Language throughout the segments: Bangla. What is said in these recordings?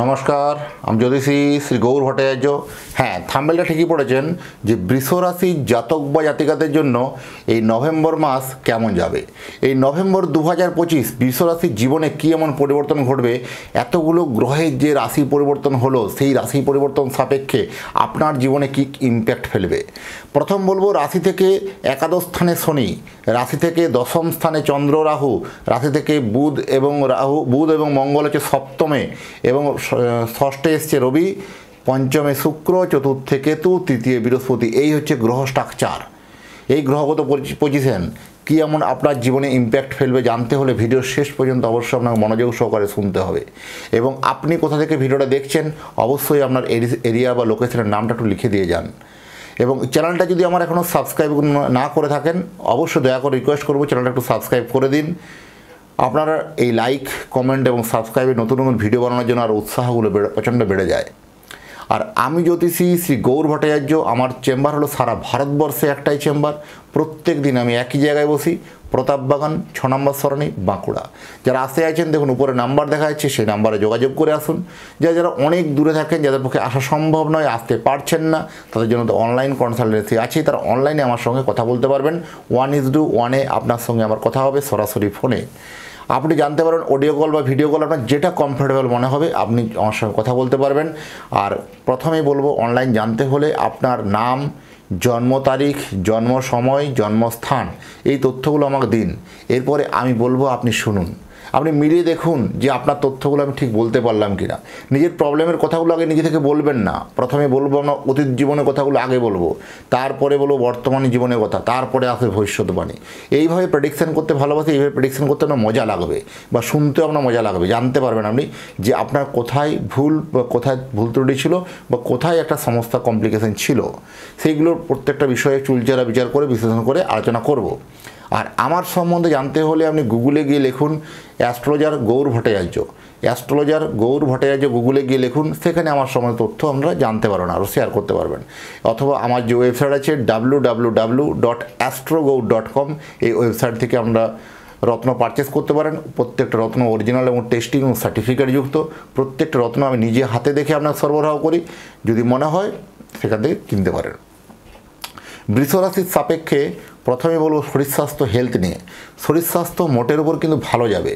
নমস্কার, আমি জ্যোতিষী শ্রী গৌর ভট্টাচার্য। হ্যাঁ, থাম্বনেলটা ঠিকই পড়েছেন যে বৃষ রাশির জাতক বা জাতিকাদের জন্য এই নভেম্বর মাস কেমন যাবে। এই নভেম্বর 2025 বৃষ রাশির জীবনে কী এমন পরিবর্তন ঘটবে, এতগুলো গ্রহের যে রাশি পরিবর্তন হলো সেই রাশি পরিবর্তন সাপেক্ষে আপনার জীবনে কী ইম্প্যাক্ট ফেলবে। প্রথম বলবো, রাশি থেকে একাদশ স্থানে শনি, রাশি থেকে দশম স্থানে চন্দ্র রাহু, রাশি থেকে বুধ এবং মঙ্গল হচ্ছে সপ্তমে এবং ষষ্ঠে এসছে রবি, পঞ্চমে শুক্র, চতুর্থে কেতু, তৃতীয় বৃহস্পতি। এই হচ্ছে গ্রহ স্ট্রাকচার। এই গ্রহগত পজিশন কী এমন আপনার জীবনে ইম্প্যাক্ট ফেলবে জানতে হলে ভিডিওর শেষ পর্যন্ত অবশ্যই আপনাকে মনোযোগ সহকারে শুনতে হবে। এবং আপনি কোথা থেকে ভিডিওটা দেখছেন অবশ্যই আপনার এরিয়া বা লোকেশনের নামটা একটু লিখে দিয়ে যান। এবং চ্যানেলটা যদি আমার এখনও সাবস্ক্রাইব না করে থাকেন অবশ্যই দয়া করে রিকোয়েস্ট করবো চ্যানেলটা একটু সাবস্ক্রাইব করে দিন। আপনারা এই লাইক, কমেন্ট এবং সাবস্ক্রাইবে নতুন নতুন ভিডিও বানানোর জন্য আর উৎসাহগুলো প্রচণ্ড বেড়ে যায়। আর আমি জ্যোতিষী শ্রী গৌর ভট্টাচার্য, আমার চেম্বার হলো সারা ভারতবর্ষে একটাই চেম্বার। প্রত্যেক দিন আমি একই জায়গায় বসি, প্রতাপবাগান 6 নম্বর সরণি, বাঁকুড়া। যারা আসতে চাইছেন দেখুন উপরে নাম্বার দেখা যাচ্ছে, সেই নাম্বারে যোগাযোগ করে আসুন। যারা অনেক দূরে থাকেন, যাদের পক্ষে আসা সম্ভব নয়, আসতে পারছেন না, তাদের জন্য তো অনলাইন কনসালটেন্সি আছে। তারা অনলাইনে আমার সঙ্গে কথা বলতে পারবেন। 1:1 আপনার সঙ্গে আমার কথা হবে সরাসরি ফোনে। আপনি জানতে পারবেন অডিও কল বা ভিডিও কল, আপনার যেটা কমফোর্টেবল মনে হবে আপনি আমার সঙ্গে কথা বলতে পারবেন। আর প্রথমেই বলবো, অনলাইন জানতে হলে আপনার নাম, জন্ম তারিখ, জন্ম সময়, জন্মস্থান এই তথ্যগুলো আমাকে দিন। এরপরে আমি বলবো আপনি শুনুন, আপনি মিলিয়ে দেখুন যে আপনার তথ্যগুলো আমি ঠিক বলতে পারলাম কি না। নিজের প্রবলেমের কথাগুলো আগে নিজে থেকে বলবেন না। প্রথমে বলবো আমরা অতীত জীবনের কথাগুলো আগে বলবো, তারপরে বলবো বর্তমান জীবনের কথা, তারপরে আসবে ভবিষ্যৎবাণী। এইভাবে প্রেডিকশান করতে ভালোবাসি। এইভাবে প্রেডিকশান করতে আপনার মজা লাগবে বা শুনতেও আপনার মজা লাগবে। জানতে পারবেন আপনি যে আপনার কোথায় ভুল বা কোথায় ভুল ত্রুটি ছিল বা কোথায় একটা সমস্যা কমপ্লিকেশন ছিল। সেইগুলোর প্রত্যেকটা বিষয়ে চুলচেরা বিচার করে বিশ্লেষণ করে আলোচনা করব। আর আমার সম্বন্ধে জানতে হলে আপনি গুগলে গিয়ে লিখুন অ্যাস্ট্রোলজার গৌর ভট্টাচার্য। অ্যাস্ট্রোলজার গৌর ভট্টাচার্য গুগলে গিয়ে লিখুন, সেখানে আমার সম্বন্ধে তথ্য আপনারা জানতে পারবেন, আরও শেয়ার করতে পারবেন। অথবা আমার যে ওয়েবসাইট আছে www.astrogour.com, এই ওয়েবসাইট থেকে আমরা রত্ন পারচেস করতে পারেন। প্রত্যেকটা রত্ন অরিজিনাল এবং টেস্টিং এবং সার্টিফিকেটযুক্ত। প্রত্যেকটা রত্ন আমি নিজে হাতে দেখে আপনার সরবরাহ করি। যদি মনে হয় সেখান থেকে কিনতে পারেন। বৃষ রাশির সাপেক্ষে প্রথমে বলবো শরীর স্বাস্থ্য, হেলথ নিয়ে। শরীর স্বাস্থ্য মোটের উপর কিন্তু ভালো যাবে।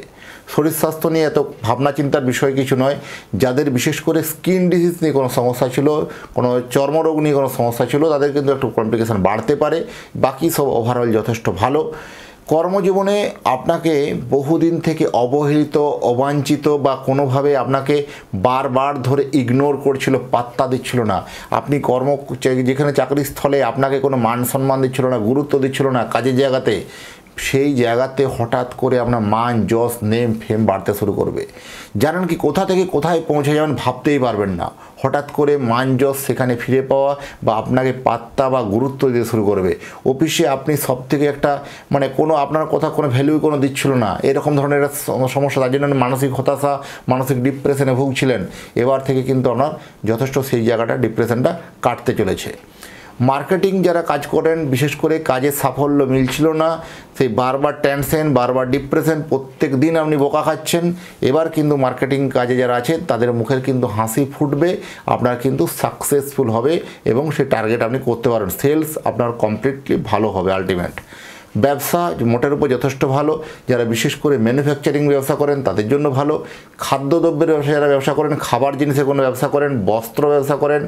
শরীর স্বাস্থ্য নিয়ে এত ভাবনা চিন্তার বিষয় কিছু নয়। যাদের বিশেষ করে স্কিন ডিজিজ নিয়ে কোনো সমস্যা ছিল, কোনো চর্মরোগ নিয়ে কোনো সমস্যা ছিল, তাদের কিন্তু একটু কমপ্লিকেশান বাড়তে পারে। বাকি সব ওভারঅল যথেষ্ট ভালো। কর্মজীবনে আপনাকে বহুদিন থেকে অবহেলিত, অবাঞ্ছিত বা কোনোভাবে আপনাকে বারবার ধরে ইগনোর করছিল, পাত্তা দিচ্ছিল না। আপনি যেখানে চাকরিস্থলে আপনাকে কোনো মান সম্মান দিচ্ছিল না, গুরুত্ব দিচ্ছিল না কাজের জায়গাতে, সেই জায়গাতে হঠাৎ করে আপনার মান, যশ, নেম, ফেম বাড়তে শুরু করবে। জানেন কি, কোথা থেকে কোথায় পৌঁছে যাবেন ভাবতেই পারবেন না। হঠাৎ করে মান, যশ সেখানে ফিরে পাওয়া বা আপনাকে পাত্তা বা গুরুত্ব দিতে শুরু করবে। অফিসে আপনি সব থেকে একটা কোনো আপনার কথা কোনো ভ্যালু কোনো দিচ্ছিল না, এরকম ধরনের একটা সমস্যা। তার জন্য মানসিক হতাশা, মানসিক ডিপ্রেশনে ভুগছিলেন। এবার থেকে কিন্তু আপনার যথেষ্ট সেই জায়গাটা, ডিপ্রেশনটা কাটতে চলেছে। মার্কেটিং যারা কাজ করেন, বিশেষ করে কাজের সাফল্য মিলছিল না, সেই বারবার টেনশন, বারবার ডিপ্রেশন, প্রত্যেক দিন আপনি বোকা খাচ্ছেন। এবার কিন্তু মার্কেটিং কাজে যারা আছে তাদের মুখের কিন্তু হাসি ফুটবে, আপনার কিন্তু সাকসেসফুল হবে এবং সেই টার্গেট আপনি করতে পারবেন। সেলস আপনার কমপ্লিটলি ভালো হবে আলটিমেট। ব্যবসা মোটের উপর যথেষ্ট ভালো। যারা বিশেষ করে ম্যানুফ্যাকচারিং ব্যবসা করেন তাদের জন্য ভালো। খাদ্যদ্রব্যের ব্যবসা যারা ব্যবসা করেন, খাবার জিনিসের কোনো ব্যবসা করেন, বস্ত্র ব্যবসা করেন,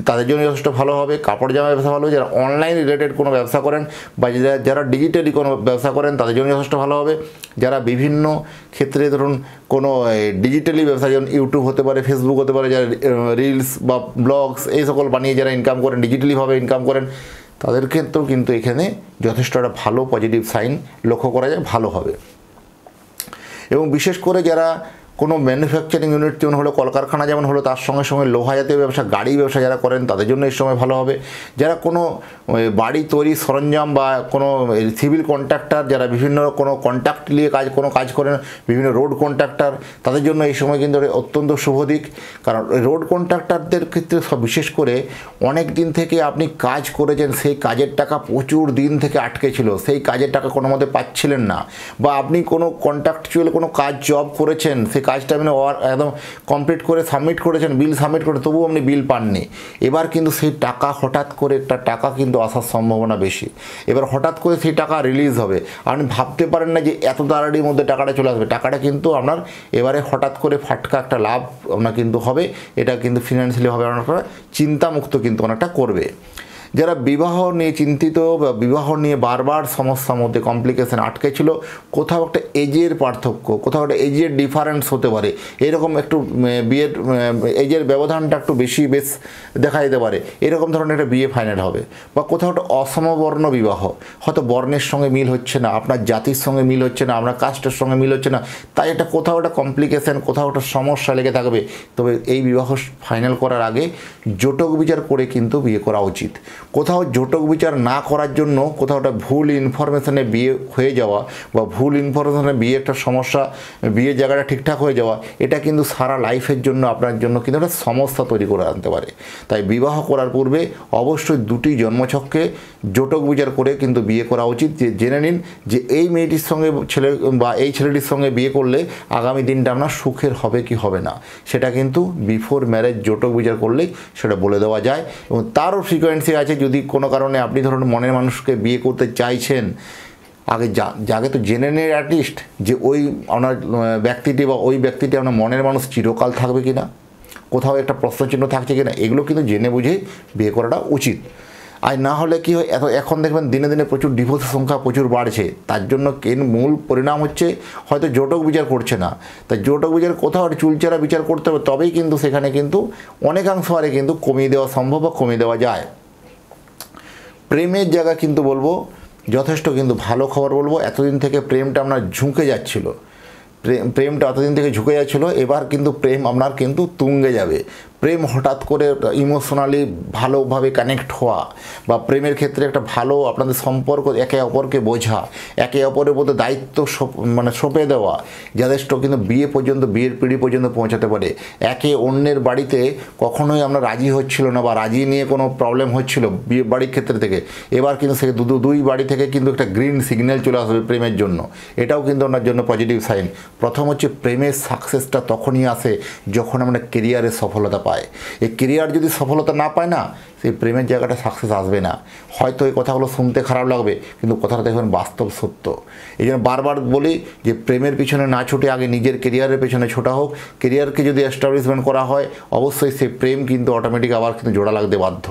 তাদের জন্য যথেষ্ট ভালো হবে। কাপড় জামা ব্যবসা ভালো। যারা অনলাইন রিলেটেড কোনো ব্যবসা করেন বা যারা ডিজিটালি কোনো ব্যবসা করেন তাদের জন্য যথেষ্ট ভালো হবে। যারা বিভিন্ন ক্ষেত্রে ধরুন কোনো ডিজিটালি ব্যবসা, যেমন ইউটিউব হতে পারে, ফেসবুক হতে পারে, যারা রিলস বা ব্লগস এই সকল বানিয়ে যারা ইনকাম করেন, ডিজিটালিভাবে ইনকাম করেন, তাদের ক্ষেত্রেও কিন্তু এখানে যথেষ্ট একটা ভালো পজিটিভ সাইন লক্ষ্য করা যায়, ভালো হবে। এবং বিশেষ করে যারা কোনো ম্যানুফ্যাকচারিং ইউনিট যেমন হলো, কলকারখানা যেমন হলো, তার সঙ্গে সঙ্গে লোহা জাতীয় ব্যবসা, গাড়ি ব্যবসা যারা করেন তাদের জন্য এই সময় ভালো হবে। যারা কোনো বাড়ি তৈরি সরঞ্জাম বা কোনো সিভিল কন্ট্রাক্টর, যারা বিভিন্ন কোনো কন্ট্রাক্ট নিয়ে কাজ করেন, বিভিন্ন রোড কন্ট্রাক্টর, তাদের জন্য এই সময় কিন্তু অত্যন্ত শুভ দিক। কারণ রোড কন্ট্রাক্টরদের ক্ষেত্রে বিশেষ করে অনেক দিন থেকে আপনি কাজ করেছেন, সেই কাজের টাকা প্রচুর দিন থেকে আটকে ছিল, সেই কাজের টাকা কোনো মতে পাচ্ছিলেন না, বা আপনি কোনো কন্ট্রাকচুয়াল কোনো কাজ জব করেছেন, সেই কাজটা আপনি একদম কমপ্লিট করে সাবমিট করেছেন, বিল সাবমিট করে তবুও আপনি বিল পাননি। এবার কিন্তু সেই টাকা হঠাৎ করে একটা টাকা কিন্তু আসার সম্ভাবনা বেশি। এবার হঠাৎ করে সেই টাকা রিলিজ হবে, আপনি ভাবতে পারেন না যে এত তাড়াতাড়ির মধ্যে টাকাটা চলে আসবে। টাকাটা কিন্তু আপনার এবারে হঠাৎ করে ফাটকা একটা লাভ আপনার কিন্তু হবে। এটা কিন্তু ফিনান্সিয়ালি হবে অনেকটা চিন্তামুক্ত কিন্তু অনেকটা করবে। যারা বিবাহ নিয়ে চিন্তিত বা বিবাহ নিয়ে বারবার সমস্যার মধ্যে কমপ্লিকেশন আটকে ছিল, কোথাও একটা এজের পার্থক্য, কোথাও একটা এজের ডিফারেন্স হতে পারে, এরকম একটু বিয়ের এজের ব্যবধানটা একটু বেশি দেখা যেতে পারে, এরকম ধরনের একটা বিয়ে ফাইনাল হবে। বা কোথাও একটা অসমবর্ণ বিবাহ, হয়তো বর্ণের সঙ্গে মিল হচ্ছে না, আপনার জাতির সঙ্গে মিল হচ্ছে না, আপনার কাস্টের সঙ্গে মিল হচ্ছে না, তাই একটা কোথাও একটা কমপ্লিকেশন, কোথাও একটা সমস্যা লেগে থাকবে। তবে এই বিবাহ ফাইনাল করার আগে জোটক বিচার করে কিন্তু বিয়ে করা উচিত। কোথাও জোটক বিচার না করার জন্য কোথাও একটা ভুল ইনফরমেশনে বিয়ে হয়ে যাওয়া বা ভুল ইনফরমেশনে বিয়ে একটা সমস্যা, বিয়ের জায়গাটা ঠিকঠাক হয়ে যাওয়া, এটা কিন্তু সারা লাইফের জন্য আপনার জন্য কিন্তু একটা সমস্যা তৈরি করে আনতে পারে। তাই বিবাহ করার পূর্বে অবশ্যই দুটি জন্মছককে জোটক বিচার করে কিন্তু বিয়ে করা উচিত। যে জেনে নিন যে এই মেয়েটির সঙ্গে ছেলে বা এই ছেলেটির সঙ্গে বিয়ে করলে আগামী দিনটা আপনার সুখের হবে কি হবে না, সেটা কিন্তু বিফোর ম্যারেজ জোটক বিচার করলেই সেটা বলে দেওয়া যায়। এবং তারও ফ্রিকোয়েন্সি আছে, যদি কোনো কারণে আপনি ধরুন মনের মানুষকে বিয়ে করতে চাইছেন, আগে তো জেনে নিন অ্যাটলিস্ট যে ওই আপনার ব্যক্তিটি বা ওই ব্যক্তিটি আপনার মনের মানুষ চিরকাল থাকবে কি না, কোথাও একটা প্রশ্নচিহ্ন থাকছে কি না, এগুলো কিন্তু জেনে বুঝে বিয়ে করাটা উচিত। আর না হলে কি হয়, এখন দেখবেন দিনে দিনে প্রচুর ডিভোর্সের সংখ্যা প্রচুর বাড়ছে। তার জন্য মূল পরিণাম হচ্ছে হয়তো জোটক বিচার করছে না। তাই জোটক বিচার কোথাও চুলচেরা বিচার করতে হবে, তবেই কিন্তু সেখানে কিন্তু অনেকাংশ হারে কিন্তু কমিয়ে দেওয়া সম্ভব বা কমিয়ে দেওয়া যায়। প্রেমের জায়গা কিন্তু বলবো যথেষ্ট কিন্তু ভালো খবর বলবো। এতদিন থেকে প্রেমটা আপনার ঝুঁকে যাচ্ছিল, প্রেমটা এতদিন থেকে ঝুঁকে যাচ্ছিলো, এবার কিন্তু প্রেম আপনার কিন্তু তুঙ্গে যাবে। প্রেম হঠাৎ করে ইমোশনালি ভালোভাবে কানেক্ট হওয়া বা প্রেমের ক্ষেত্রে একটা ভালো আপনাদের সম্পর্ক, একে অপরকে বোঝা, একে অপরের মধ্যে দায়িত্ব সঁপে দেওয়া, যথেষ্ট কিন্তু বিয়ে পর্যন্ত, বিয়ের পিঁড়ি পর্যন্ত পৌঁছাতে পারে। একে অন্যের বাড়িতে কখনোই আমরা রাজি হচ্ছিল না বা রাজি নিয়ে কোনো প্রবলেম হচ্ছিল বিয়ে বাড়ির ক্ষেত্রে থেকে, এবার কিন্তু সে দুই বাড়ি থেকে কিন্তু একটা গ্রিন সিগন্যাল চলে আসবে প্রেমের জন্য। এটাও কিন্তু ওনার জন্য পজিটিভ সাইন। প্রথম হচ্ছে প্রেমের সাকসেসটা তখনই আসে যখন আমরা কেরিয়ারে সফলতা পাই। এই কেরিয়ার যদি সফলতা না পায় না, সেই প্রেমের জায়গাটা সাকসেস আসবে না। হয়তো এই কথাগুলো শুনতে খারাপ লাগবে, কিন্তু কথাটা দেখবেন বাস্তব সত্য। এই জন্য বারবার বলি যে প্রেমের পিছনে না ছুটে আগে নিজের কেরিয়ারের পেছনে ছোটা হোক। কেরিয়ারকে যদি এস্টাবলিশমেন্ট করা হয়, অবশ্যই সেই প্রেম কিন্তু অটোমেটিক আবার কিন্তু জোড়া লাগতে বাধ্য।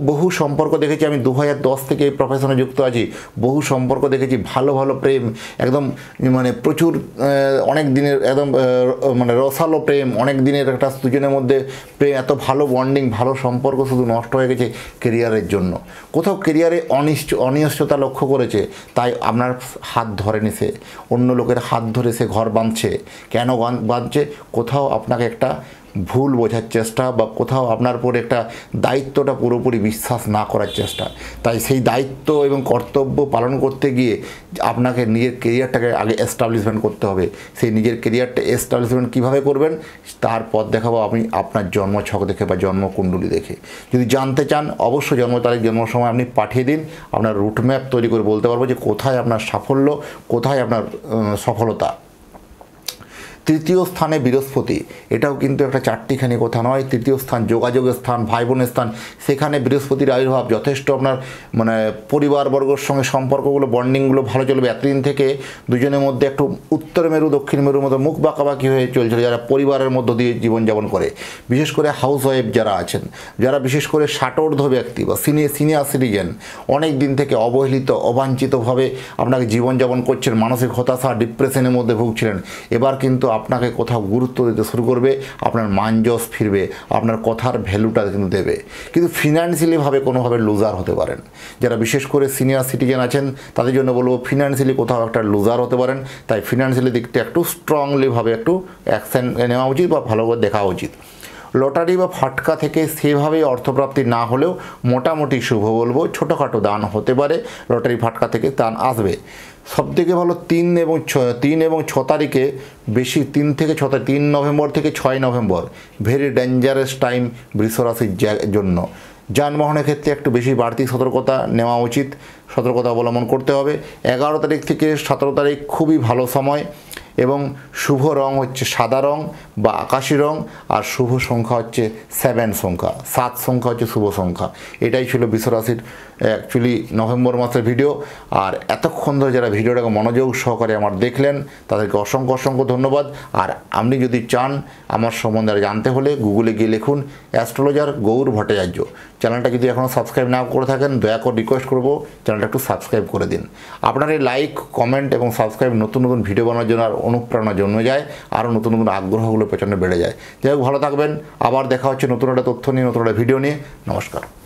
বহু সম্পর্ক দেখেছি, আমি 2010 থেকে এই প্রফেশনে যুক্ত আছি। বহু সম্পর্ক দেখেছি, ভালো ভালো প্রেম, একদম প্রচুর অনেক দিনের একদম রসালো প্রেম, অনেক দিনের একটা দুজনের মধ্যে প্রেম, এত ভালো বন্ডিং, ভালো সম্পর্ক শুধু নষ্ট হয়ে গেছে কেরিয়ারের জন্য। কোথাও কেরিয়ারে অনিশ্চয়তা লক্ষ্য করেছে, তাই আপনার হাত ধরেনি, সে অন্য লোকের হাত ধরে সে ঘর বাঁধছে। কেন বাঁধছে? কোথাও আপনাকে একটা ভুল বোঝার চেষ্টা বা কোথাও আপনার উপর একটা দায়িত্বটা পুরোপুরি বিশ্বাস না করার চেষ্টা। তাই সেই দায়িত্ব এবং কর্তব্য পালন করতে গিয়ে আপনাকে নিজের কেরিয়ারটাকে আগে এস্টাবলিশমেন্ট করতে হবে। সেই নিজের কেরিয়ারটা এস্টাবলিশমেন্ট কীভাবে করবেন তার পথ দেখাবো আমি আপনার জন্মছক দেখে বা জন্মকুণ্ডলী দেখে। যদি জানতে চান অবশ্যই জন্ম তারিখ, জন্ম সময় আপনি পাঠিয়ে দিন। আপনার রুটম্যাপ তৈরি করে বলতে পারবো যে কোথায় আপনার সাফল্য, কোথায় আপনার সফলতা। তৃতীয় স্থানে বৃহস্পতি, এটাও কিন্তু একটা চারটিখানি কথা নয়। তৃতীয় স্থান যোগাযোগের স্থান, ভাই বোনের স্থান, সেখানে বৃহস্পতির আবির্ভাব যথেষ্ট আপনার পরিবারবর্গের সঙ্গে সম্পর্কগুলো, বন্ডিংগুলো ভালো চলবে। এতদিন থেকে দুজনের মধ্যে একটু উত্তর মেরু দক্ষিণ মেরুর মতো মুখ বাঁকাবাকি হয়ে চলছিল, যারা পরিবারের মধ্য দিয়ে জীবনযাপন করে, বিশেষ করে হাউস ওয়াইফ যারা আছেন, যারা বিশেষ করে ষাটোর্ধ্ব ব্যক্তি বা সিনিয়র সিটিজেন, অনেক দিন থেকে অবহেলিত অবাঞ্ছিতভাবে আপনাকে জীবনযাপন করছেন, মানসিক হতাশা ডিপ্রেশনের মধ্যে ভুগছিলেন, এবার কিন্তু আপনাকে কোথাও গুরুত্ব দিতে শুরু করবে, আপনার মানযশ ফিরবে, আপনার কথার ভ্যালুটা কিন্তু দেবে। কিন্তু ফিনান্সিয়ালিভাবে কোনোভাবে লুজার হতে পারেন। যারা বিশেষ করে সিনিয়র সিটিজেন আছেন তাদের জন্য বলবো ফিনান্সিয়ালি কোথাও একটা লুজার হতে পারেন। তাই ফিনান্সিয়ালি দিকটা একটু স্ট্রংলিভাবে একটু অ্যাকশন নেওয়া উচিত বা ভালোভাবে দেখা উচিত। লটারি বা ফাটকা থেকে সেভাবেই অর্থপ্রাপ্তি না হলেও মোটামুটি শুভ বলবো, ছোটোখাটো দান হতে পারে, লটারি ফাটকা থেকে দান আসবে। সবথেকে ভালো 3 এবং 6 তারিখে, বেশি 3 থেকে 6 তারিখ, 3 নভেম্বর থেকে 6 নভেম্বর ভেরি ডেঞ্জারাস টাইম বৃষরাশির জন্য। যানবাহনের ক্ষেত্রে একটু বেশি বাড়তি সতর্কতা নেওয়া উচিত, সতর্কতা অবলম্বন করতে হবে। 11 তারিখ থেকে 17 তারিখ খুবই ভালো সময়। এবং শুভ রং হচ্ছে সাদা রং বা আকাশি রং, আর শুভ সংখ্যা হচ্ছে 7 সংখ্যা, 7 সংখ্যা হচ্ছে শুভ সংখ্যা। এটাই ছিল বৃষরাশির অ্যাকচুয়ালি নভেম্বর মাসের ভিডিও। আর এতক্ষণ ধরে যারা ভিডিওটাকে মনোযোগ সহকারে আমার দেখলেন তাদেরকে অসংখ্য অসংখ্য ধন্যবাদ। আর আপনি যদি চান আমার সম্বন্ধে জানতে হলে গুগলে গিয়ে লিখুন অ্যাস্ট্রোলজার গৌর ভট্টাচার্য। চ্যানেলটা যদি এখনও সাবস্ক্রাইব না করে থাকেন দয়া করে রিকোয়েস্ট করবো চ্যানেলটা একটু সাবস্ক্রাইব করে দিন। আপনার এই লাইক, কমেন্ট এবং সাবস্ক্রাইব নতুন নতুন ভিডিও বানানোর জন্য আর অনুপ্রেরণা জন্মে যায়, আরও নতুন নতুন আগ্রহগুলো পেছনে বেড়ে যায়। যাই হোক, ভালো থাকবেন। আবার দেখা হচ্ছে নতুন একটা তথ্য নিয়ে, নতুন একটা ভিডিও নিয়ে। নমস্কার।